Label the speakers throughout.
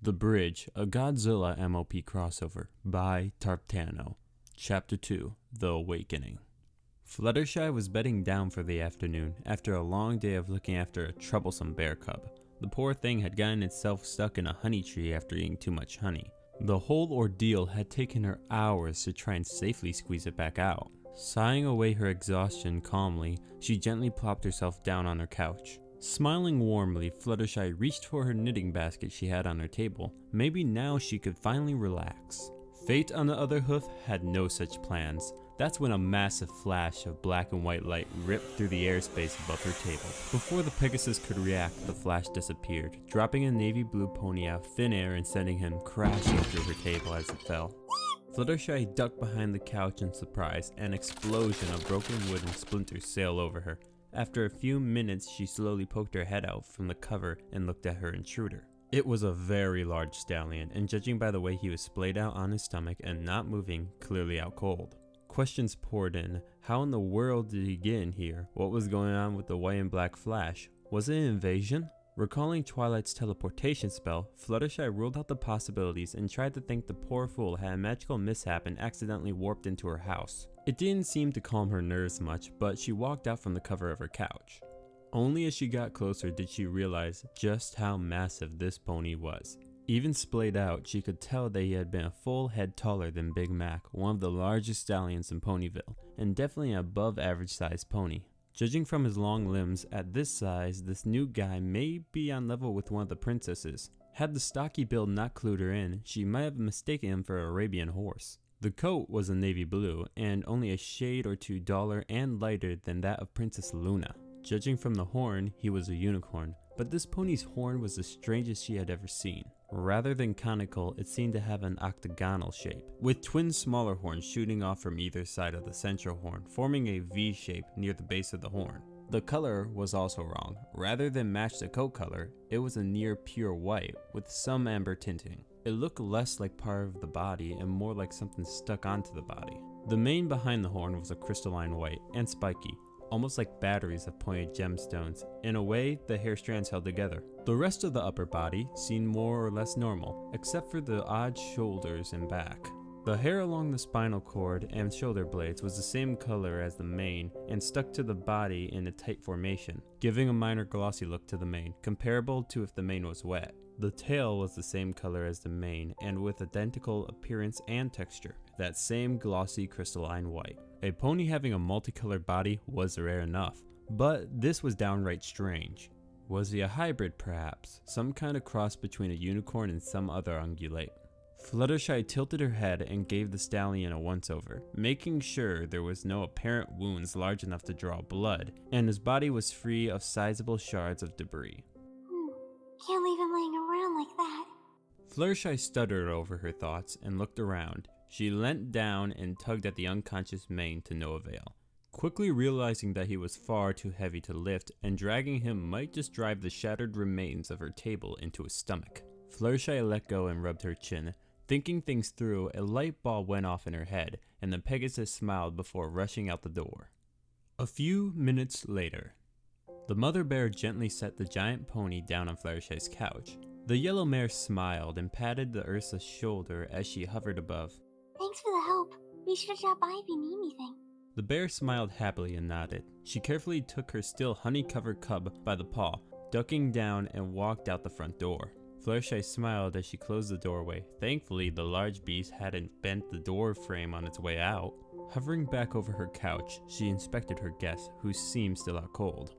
Speaker 1: The Bridge, a Godzilla-MLP crossover by Tarbtano. Chapter 2, The Awakening. Fluttershy was bedding down for the afternoon after a long day of looking after a troublesome bear cub. The poor thing had gotten itself stuck in a honey tree after eating too much honey. The whole ordeal had taken her hours to try and safely squeeze it back out. Sighing away her exhaustion calmly, she gently plopped herself down on her couch. Smiling warmly, Fluttershy reached for her knitting basket she had on her table. Maybe now she could finally relax. Fate, on the other hoof, had no such plans. That's when a massive flash of black and white light ripped through the airspace above her table. Before the Pegasus could react, the flash disappeared, dropping a navy blue pony out of thin air and sending him crashing through her table as it fell. Fluttershy ducked behind the couch in surprise, an explosion of broken wood and splinters sailed over her. After a few minutes, she slowly poked her head out from the cover and looked at her intruder. It was a very large stallion, and judging by the way he was splayed out on his stomach and not moving, clearly out cold. Questions poured in. How in the world did he get in here? What was going on with the white and black flash? Was it an invasion? Recalling Twilight's teleportation spell, Fluttershy ruled out the possibilities and tried to think the poor fool had a magical mishap and accidentally warped into her house. It didn't seem to calm her nerves much, but she walked out from the cover of her couch. Only as she got closer did she realize just how massive this pony was. Even splayed out, she could tell that he had been a full head taller than Big Mac, one of the largest stallions in Ponyville, and definitely an above average sized pony. Judging from his long limbs, at this size, this new guy may be on level with one of the princesses. Had the stocky build not clued her in, she might have mistaken him for an Arabian horse. The coat was a navy blue, and only a shade or two duller and lighter than that of Princess Luna. Judging from the horn, he was a unicorn, but this pony's horn was the strangest she had ever seen. Rather than conical, it seemed to have an octagonal shape, with twin smaller horns shooting off from either side of the central horn, forming a V shape near the base of the horn. The color was also wrong. Rather than match the coat color, it was a near pure white, with some amber tinting. It looked less like part of the body and more like something stuck onto the body. The mane behind the horn was a crystalline white and spiky, almost like batteries of pointed gemstones. In a way, the hair strands held together. The rest of the upper body seemed more or less normal, except for the odd shoulders and back. The hair along the spinal cord and shoulder blades was the same color as the mane and stuck to the body in a tight formation, giving a minor glossy look to the mane, comparable to if the mane was wet. The tail was the same color as the mane and with identical appearance and texture, that same glossy crystalline white. A pony having a multicolored body was rare enough, but this was downright strange. Was he a hybrid perhaps? Some kind of cross between a unicorn and some other ungulate? Fluttershy tilted her head and gave the stallion a once-over, making sure there was no apparent wounds large enough to draw blood, and his body was free of sizable shards of debris.
Speaker 2: Can't leave him laying around like that.
Speaker 1: Fluttershy stuttered over her thoughts and looked around. She leant down and tugged at the unconscious mane to no avail. Quickly realizing that he was far too heavy to lift and dragging him might just drive the shattered remains of her table into his stomach, Fluttershy let go and rubbed her chin. Thinking things through, a light bulb went off in her head, and the Pegasus smiled before rushing out the door. A few minutes later, the mother bear gently set the giant pony down on Fluttershy's couch. The yellow mare smiled and patted the Ursa's shoulder as she hovered above.
Speaker 2: Thanks for the help. Be sure to drop by if you need anything.
Speaker 1: The bear smiled happily and nodded. She carefully took her still honey-covered cub by the paw, ducking down and walked out the front door. Fluttershy smiled as she closed the doorway. Thankfully, the large beast hadn't bent the door frame on its way out. Hovering back over her couch, she inspected her guest, who seemed still out cold.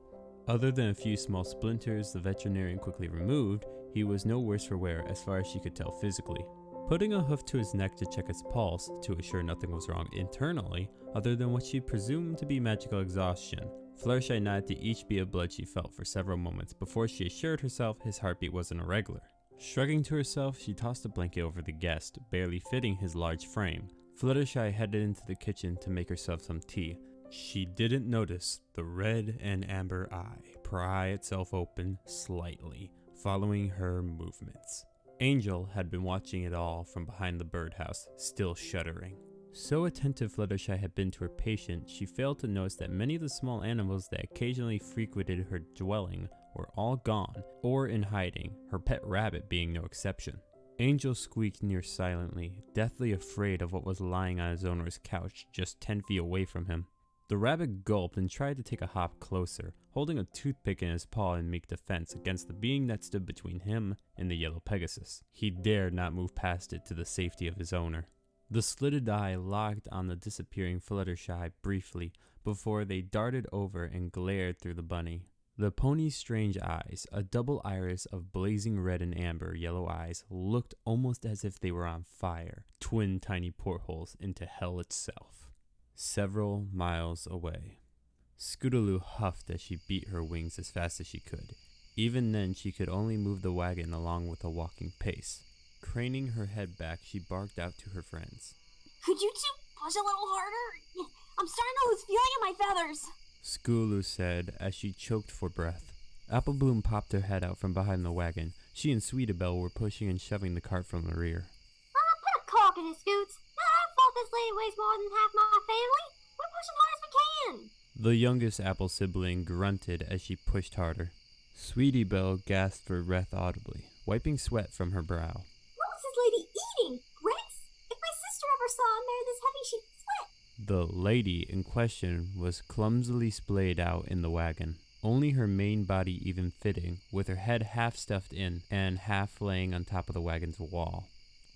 Speaker 1: Other than a few small splinters the veterinarian quickly removed, he was no worse for wear as far as she could tell physically. Putting a hoof to his neck to check his pulse, to assure nothing was wrong internally, other than what she presumed to be magical exhaustion, Fluttershy nodded to each bead of blood she felt for several moments before she assured herself his heartbeat wasn't irregular. Shrugging to herself, she tossed a blanket over the guest, barely fitting his large frame. Fluttershy headed into the kitchen to make herself some tea. She didn't notice the red and amber eye pry itself open slightly, following her movements. Angel had been watching it all from behind the birdhouse, still shuddering. So attentive Fluttershy had been to her patient, she failed to notice that many of the small animals that occasionally frequented her dwelling were all gone or in hiding, her pet rabbit being no exception. Angel squeaked near silently, deathly afraid of what was lying on his owner's couch just 10 feet away from him. The rabbit gulped and tried to take a hop closer, holding a toothpick in his paw in meek defense against the being that stood between him and the yellow Pegasus. He dared not move past it to the safety of his owner. The slitted eye locked on the disappearing Fluttershy briefly before they darted over and glared through the bunny. The pony's strange eyes, a double iris of blazing red and amber yellow eyes, looked almost as if they were on fire, twin tiny portholes into hell itself. Several miles away. Scootaloo huffed as she beat her wings as fast as she could. Even then, she could only move the wagon along with a walking pace. Craning her head back, she barked out to her friends.
Speaker 2: Could you two push a little harder? I'm starting to lose feeling in my feathers.
Speaker 1: Scootaloo said as she choked for breath. Apple Bloom popped her head out from behind the wagon. She and Sweetabelle were pushing and shoving the cart from the rear.
Speaker 2: Put a cork in his scoots. I thought this lady weighs more than half my family. We're pushing hard as we can.
Speaker 1: The youngest Apple sibling grunted as she pushed harder. Sweetabelle gasped for breath audibly, wiping sweat from her brow.
Speaker 2: What was this lady eating? Grapes? If my sister ever saw a mare this heavy, she'd sweat.
Speaker 1: The lady in question was clumsily splayed out in the wagon, only her main body even fitting, with her head half stuffed in and half laying on top of the wagon's wall.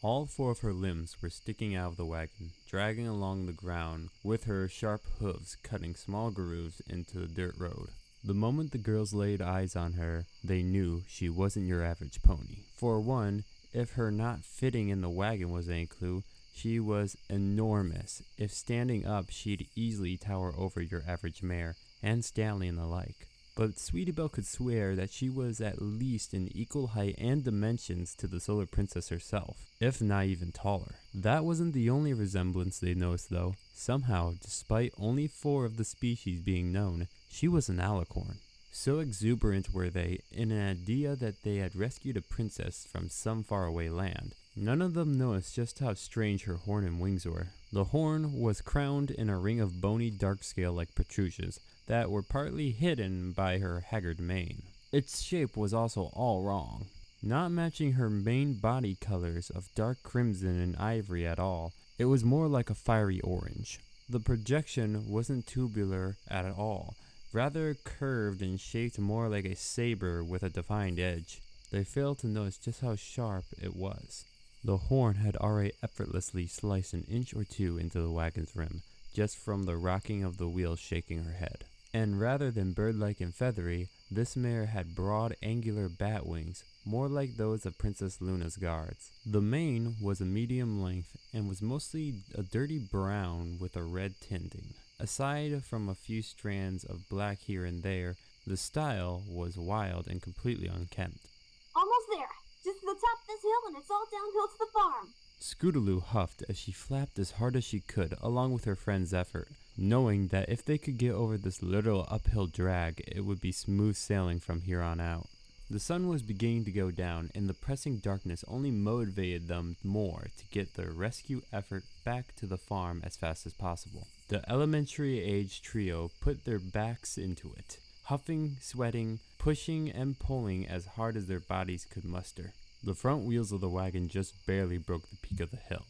Speaker 1: All 4 of her limbs were sticking out of the wagon, dragging along the ground with her sharp hooves cutting small grooves into the dirt road. The moment the girls laid eyes on her, they knew she wasn't your average pony. For one, if her not fitting in the wagon was any clue, she was enormous. If standing up, she'd easily tower over your average mare and stallion and the like. But Sweetabelle could swear that she was at least in equal height and dimensions to the Solar Princess herself, if not even taller. That wasn't the only resemblance they noticed though. Somehow, despite only 4 of the species being known, she was an alicorn. So exuberant were they in an idea that they had rescued a princess from some faraway land. None of them noticed just how strange her horn and wings were. The horn was crowned in a ring of bony dark scale-like protrusions that were partly hidden by her haggard mane. Its shape was also all wrong, not matching her main body colors of dark crimson and ivory at all. It was more like a fiery orange. The projection wasn't tubular at all, rather curved and shaped more like a saber with a defined edge. They failed to notice just how sharp it was. The horn had already effortlessly sliced an inch or 2 into the wagon's rim, just from the rocking of the wheels shaking her head. And rather than bird-like and feathery, this mare had broad angular bat wings, more like those of Princess Luna's guards. The mane was a medium length and was mostly a dirty brown with a red tinting. Aside from a few strands of black here and there, the style was wild and completely unkempt.
Speaker 2: Almost there. Just to the top of this hill and it's all downhill to the farm.
Speaker 1: Scootaloo huffed as she flapped as hard as she could along with her friend's effort, knowing that if they could get over this little uphill drag, it would be smooth sailing from here on out. The sun was beginning to go down, and the pressing darkness only motivated them more to get their rescue effort back to the farm as fast as possible. The elementary-age trio put their backs into it, huffing, sweating, pushing, and pulling as hard as their bodies could muster. The front wheels of the wagon just barely broke the peak of the hill,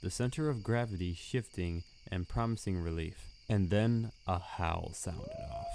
Speaker 1: the center of gravity shifting and promising relief. And then a howl sounded off.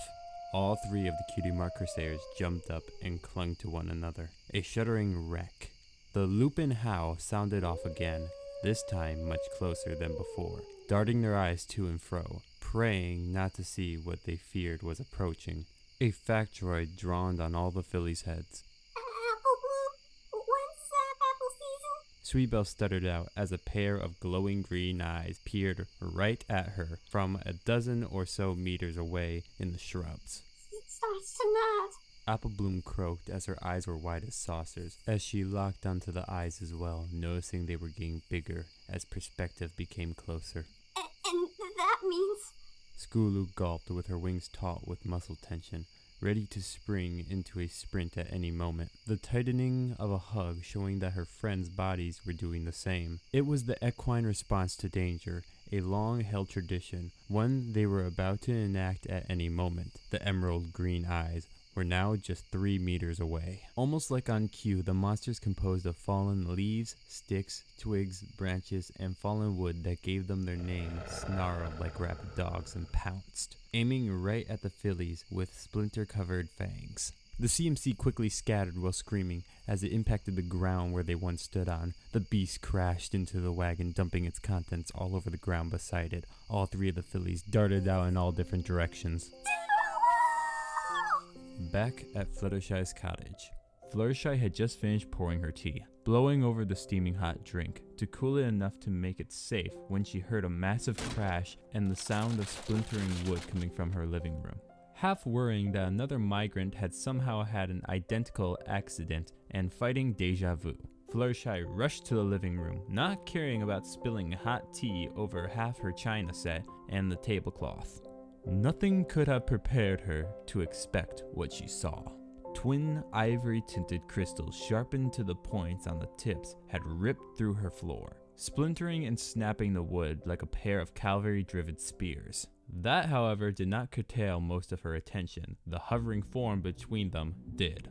Speaker 1: All 3 of the Cutie Mark Crusaders jumped up and clung to one another, a shuddering wreck. The Lupin howl sounded off again, this time much closer than before, darting their eyes to and fro, praying not to see what they feared was approaching. A factoid dawned on all the fillies' heads.
Speaker 2: Apple Bloom? When's apple season?
Speaker 1: Sweetbelle stuttered out as a pair of glowing green eyes peered right at her from a dozen or so meters away in the shrubs.
Speaker 2: It starts tonight.
Speaker 1: Apple Bloom croaked as her eyes were wide as saucers, as she locked onto the eyes as well, noticing they were getting bigger as perspective became closer.
Speaker 2: And that means...
Speaker 1: Scootaloo gulped with her wings taut with muscle tension, ready to spring into a sprint at any moment, the tightening of a hug showing that her friends' bodies were doing the same. It was the equine response to danger, a long-held tradition, one they were about to enact at any moment. The emerald green eyes were now just 3 meters away. Almost like on cue, the monsters composed of fallen leaves, sticks, twigs, branches, and fallen wood that gave them their name snarled like rabid dogs and pounced, aiming right at the fillies with splinter-covered fangs. The CMC quickly scattered while screaming. As it impacted the ground where they once stood on, the beast crashed into the wagon, dumping its contents all over the ground beside it. All 3 of the fillies darted out in all different directions. Back at Fluttershy's cottage, Fluttershy had just finished pouring her tea, blowing over the steaming hot drink to cool it enough to make it safe when she heard a massive crash and the sound of splintering wood coming from her living room. Half worrying that another migrant had somehow had an identical accident and fighting deja vu, Fluttershy rushed to the living room, not caring about spilling hot tea over half her china set and the tablecloth. Nothing could have prepared her to expect what she saw. Twin ivory-tinted crystals sharpened to the points on the tips had ripped through her floor, splintering and snapping the wood like a pair of cavalry-driven spears. That, however, did not curtail most of her attention. The hovering form between them did.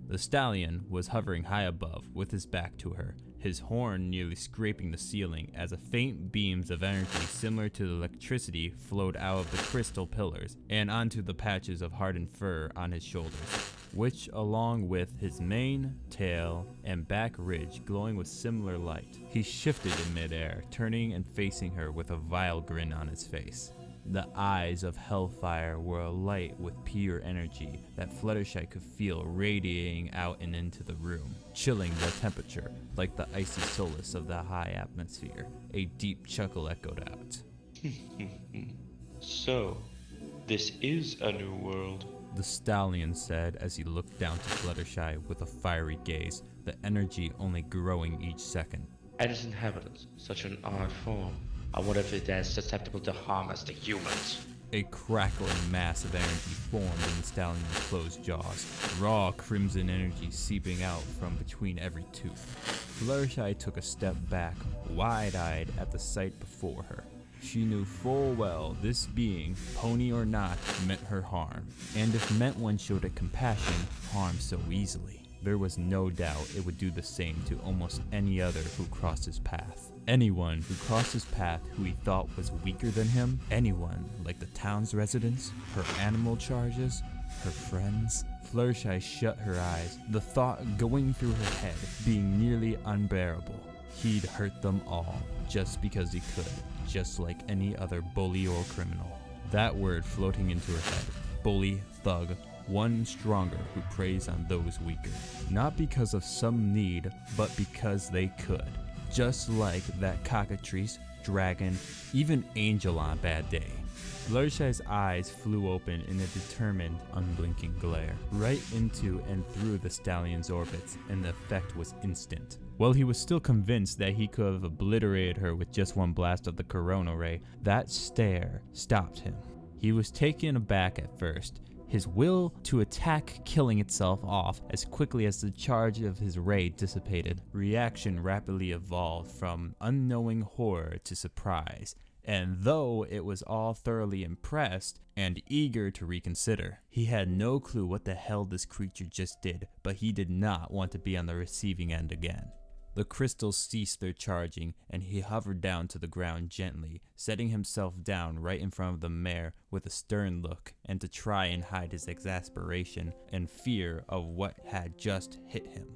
Speaker 1: The stallion was hovering high above, with his back to her, his horn nearly scraping the ceiling as a faint beams of energy similar to electricity flowed out of the crystal pillars and onto the patches of hardened fur on his shoulders, which, along with his mane, tail, and back ridge glowing with similar light, he shifted in midair, turning and facing her with a vile grin on his face. The eyes of Hellfire were alight with pure energy that Fluttershy could feel radiating out and into the room, chilling the temperature like the icy solace of the high atmosphere. A deep chuckle echoed out.
Speaker 3: So, this is a new world,
Speaker 1: the stallion said as he looked down to Fluttershy with a fiery gaze, the energy only growing each second.
Speaker 3: And its inhabitants, such an odd form. I wonder if it is susceptible to harm as the humans.
Speaker 1: A crackling mass of energy formed in the stallion's closed jaws, raw crimson energy seeping out from between every tooth. Fluttershy took a step back, wide-eyed at the sight before her. She knew full well this being, pony or not, meant her harm, and if meant one showed it compassion, harm so easily. There was no doubt it would do the same to almost any other who crossed his path. Anyone who crossed his path who he thought was weaker than him, anyone like the town's residents, her animal charges, her friends. Fluttershy shut her eyes, the thought going through her head being nearly unbearable. He'd hurt them all, just because he could, just like any other bully or criminal. That word floating into her head, bully, thug, one stronger who preys on those weaker. Not because of some need, but because they could. Just like that cockatrice, dragon, even angel on a bad day. Fluttershy's eyes flew open in a determined, unblinking glare, right into and through the stallion's orbits, and the effect was instant. While he was still convinced that he could have obliterated her with just one blast of the corona ray, that stare stopped him. He was taken aback at first, his will to attack killing itself off as quickly as the charge of his ray dissipated. Reaction rapidly evolved from unknowing horror to surprise, and though it was all thoroughly impressed and eager to reconsider, he had no clue what the hell this creature just did, but he did not want to be on the receiving end again. The crystals ceased their charging, and he hovered down to the ground gently, setting himself down right in front of the mare with a stern look, and to try and hide his exasperation and fear of what had just hit him.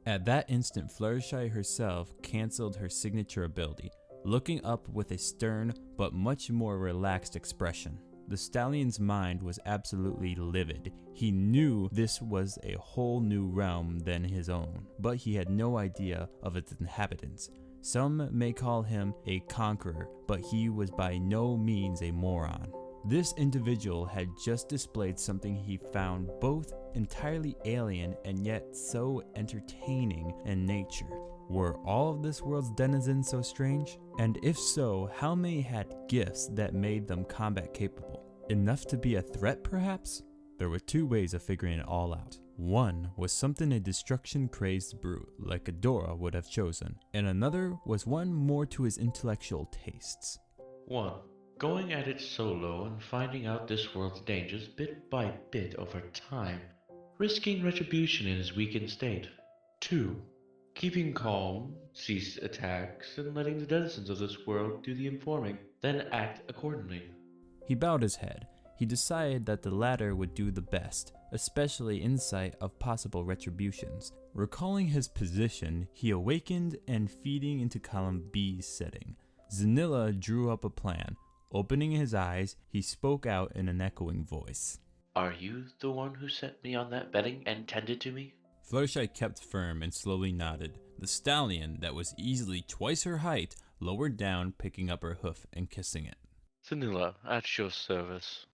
Speaker 1: At that instant, Fluttershy herself canceled her signature ability, looking up with a stern but much more relaxed expression. The stallion's mind was absolutely livid. He knew this was a whole new realm than his own, but he had no idea of its inhabitants. Some may call him a conqueror, but he was by no means a moron. This individual had just displayed something he found both entirely alien and yet so entertaining in nature. Were all of this world's denizens so strange? And if so, how many had gifts that made them combat capable? Enough to be a threat, perhaps? There were two ways of figuring it all out. One was something a destruction-crazed brute like Adora would have chosen, and another was one more to his intellectual tastes.
Speaker 3: 1. Going at it solo and finding out this world's dangers bit by bit over time. risking retribution in his weakened state. 2. Keeping calm, cease attacks, and letting the denizens of this world do the informing, then act accordingly.
Speaker 1: He bowed his head. He decided that the latter would do the best, especially in sight of possible retributions. Recalling his position, he awakened and feeding into column B's setting. Zanilla drew up a plan. Opening his eyes, he spoke out in an echoing voice.
Speaker 3: Are you the one who sent me on that betting and tended to me?
Speaker 1: Fluttershy kept firm and slowly nodded. The stallion, that was easily twice her height, lowered down, picking up her hoof and kissing it.
Speaker 3: Zanilla, at your service.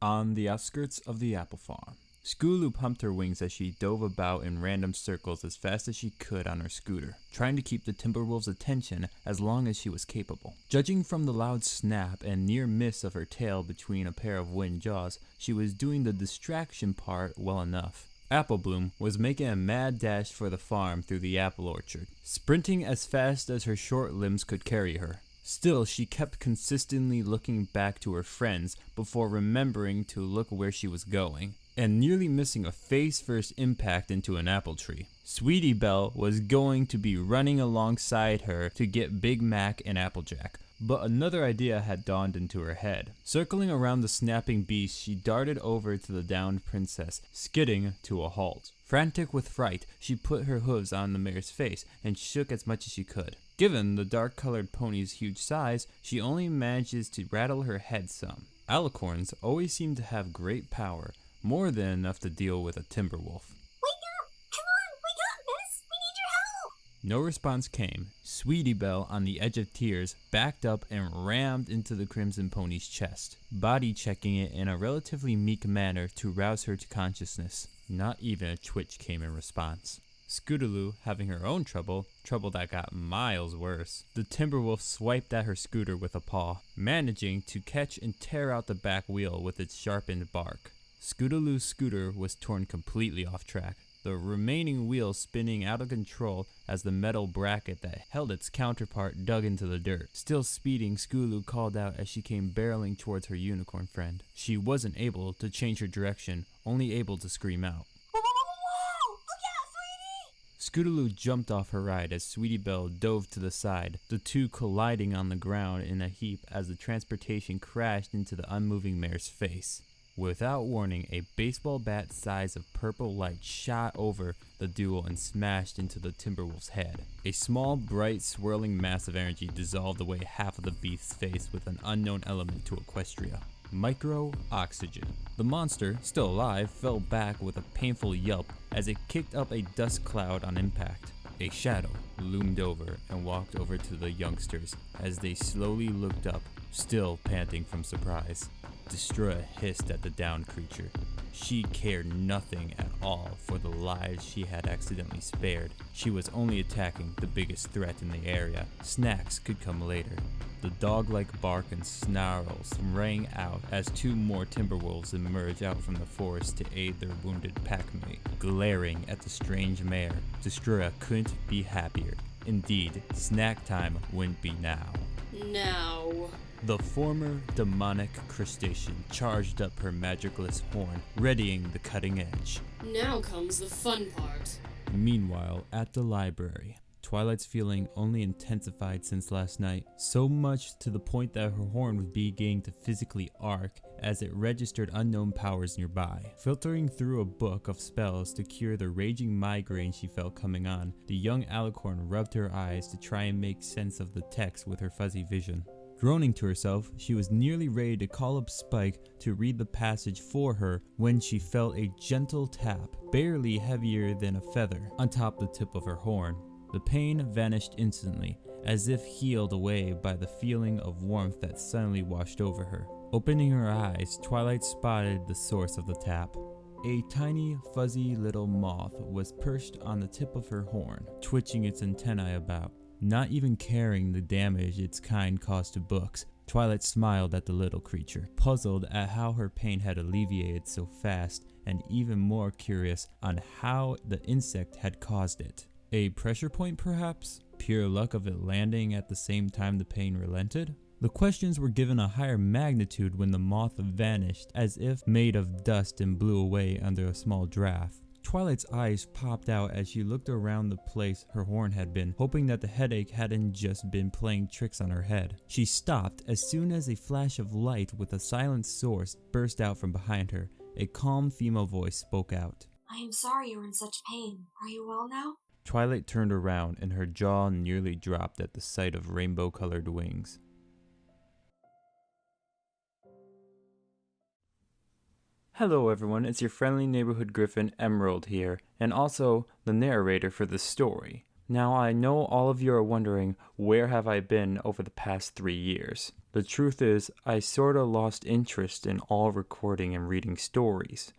Speaker 1: On the outskirts of the apple farm, Skooloo pumped her wings as she dove about in random circles as fast as she could on her scooter, trying to keep the Timberwolf's attention as long as she was capable. Judging from the loud snap and near miss of her tail between a pair of wind jaws, she was doing the distraction part well enough. Apple Bloom was making a mad dash for the farm through the apple orchard, sprinting as fast as her short limbs could carry her. Still, she kept consistently looking back to her friends before remembering to look where she was going, and nearly missing a face-first impact into an apple tree. Sweetie Belle was going to be running alongside her to get Big Mac and Applejack, but another idea had dawned into her head. Circling around the snapping beast, she darted over to the downed princess, skidding to a halt. Frantic with fright, she put her hooves on the mare's face and shook as much as she could. Given the dark-colored pony's huge size, she only manages to rattle her head some. Alicorns always seem to have great power, more than enough to deal with a Timberwolf.
Speaker 2: Wake up! Come on! Wake up, miss! We need your help!
Speaker 1: No response came. Sweetie Belle, on the edge of tears, backed up and rammed into the Crimson Pony's chest, body checking it in a relatively meek manner to rouse her to consciousness. Not even a twitch came in response. Scootaloo having her own trouble that got miles worse. The Timberwolf swiped at her scooter with a paw, managing to catch and tear out the back wheel with its sharpened bark. Scootaloo's scooter was torn completely off track, the remaining wheel spinning out of control as the metal bracket that held its counterpart dug into the dirt. Still speeding, Skooloo called out as she came barreling towards her unicorn friend. She wasn't able to change her direction, only able to scream out.
Speaker 2: Whoa! Look out, sweetie!
Speaker 1: Scootaloo jumped off her ride as Sweetie Belle dove to the side, the two colliding on the ground in a heap as the transportation crashed into the unmoving mare's face. Without warning, a baseball bat size of purple light shot over the duo and smashed into the Timberwolf's head. A small, bright, swirling mass of energy dissolved away half of the beast's face with an unknown element to Equestria. Micro-oxygen. The monster, still alive, fell back with a painful yelp as it kicked up a dust cloud on impact. A shadow loomed over and walked over to the youngsters as they slowly looked up, still panting from surprise. Destroya hissed at the downed creature. She cared nothing at all for the lives she had accidentally spared. She was only attacking the biggest threat in the area. Snacks could come later. The dog-like bark and snarls rang out as two more Timberwolves emerged out from the forest to aid their wounded packmate. Glaring at the strange mare, Destroya couldn't be happier. Indeed, snack time wouldn't be now.
Speaker 4: Now.
Speaker 1: The former demonic crustacean charged up her magicless horn, readying the cutting edge.
Speaker 4: Now comes the fun part.
Speaker 1: Meanwhile, at the library, Twilight's feeling only intensified since last night, so much to the point that her horn was beginning to physically arc as it registered unknown powers nearby. Filtering through a book of spells to cure the raging migraine she felt coming on, the young alicorn rubbed her eyes to try and make sense of the text with her fuzzy vision. Groaning to herself, she was nearly ready to call up Spike to read the passage for her when she felt a gentle tap, barely heavier than a feather, on top the tip of her horn. The pain vanished instantly, as if healed away by the feeling of warmth that suddenly washed over her. Opening her eyes, Twilight spotted the source of the tap. A tiny, fuzzy little moth was perched on the tip of her horn, twitching its antennae about. Not even caring the damage its kind caused to books, Twilight smiled at the little creature, puzzled at how her pain had alleviated so fast, and even more curious on how the insect had caused it. A pressure point, perhaps? Pure luck of it landing at the same time the pain relented? The questions were given a higher magnitude when the moth vanished, as if made of dust and blew away under a small draft. Twilight's eyes popped out as she looked around the place her horn had been, hoping that the headache hadn't just been playing tricks on her head. She stopped as soon as a flash of light with a silent source burst out from behind her. A calm female voice spoke out.
Speaker 2: I am sorry you were in such pain. Are you well now?
Speaker 1: Twilight turned around and her jaw nearly dropped at the sight of rainbow-colored wings. Hello everyone, it's your friendly neighborhood griffin Emerald here, and also the narrator for this story. Now I know all of you are wondering, where have I been over the past 3 years? The truth is, I sorta lost interest in all recording and reading stories.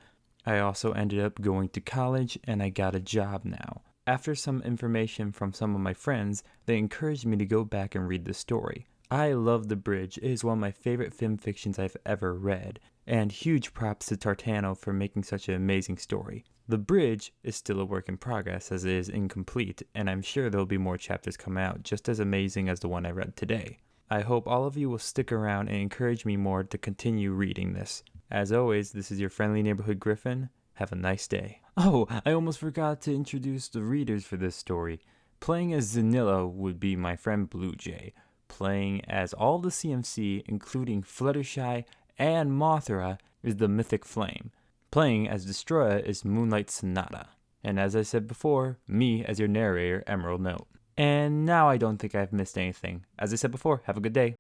Speaker 1: I also ended up going to college and I got a job now. After some information from some of my friends, they encouraged me to go back and read the story. I love The Bridge. It is one of my favorite film fictions I've ever read. And huge props to Tarbtano for making such an amazing story. The Bridge is still a work in progress as it is incomplete, and I'm sure there'll be more chapters come out just as amazing as the one I read today. I hope all of you will stick around and encourage me more to continue reading this. As always, this is your friendly neighborhood griffin. Have a nice day. Oh, I almost forgot to introduce the readers for this story. Playing as Zanilla would be my friend Blue Jay. Playing as all the CMC, including Fluttershy and Mothra, is the Mythic Flame. Playing as Destroyer is Moonlight Sonata. And as I said before, me as your narrator, Emerald Note. And now I don't think I've missed anything. As I said before, have a good day.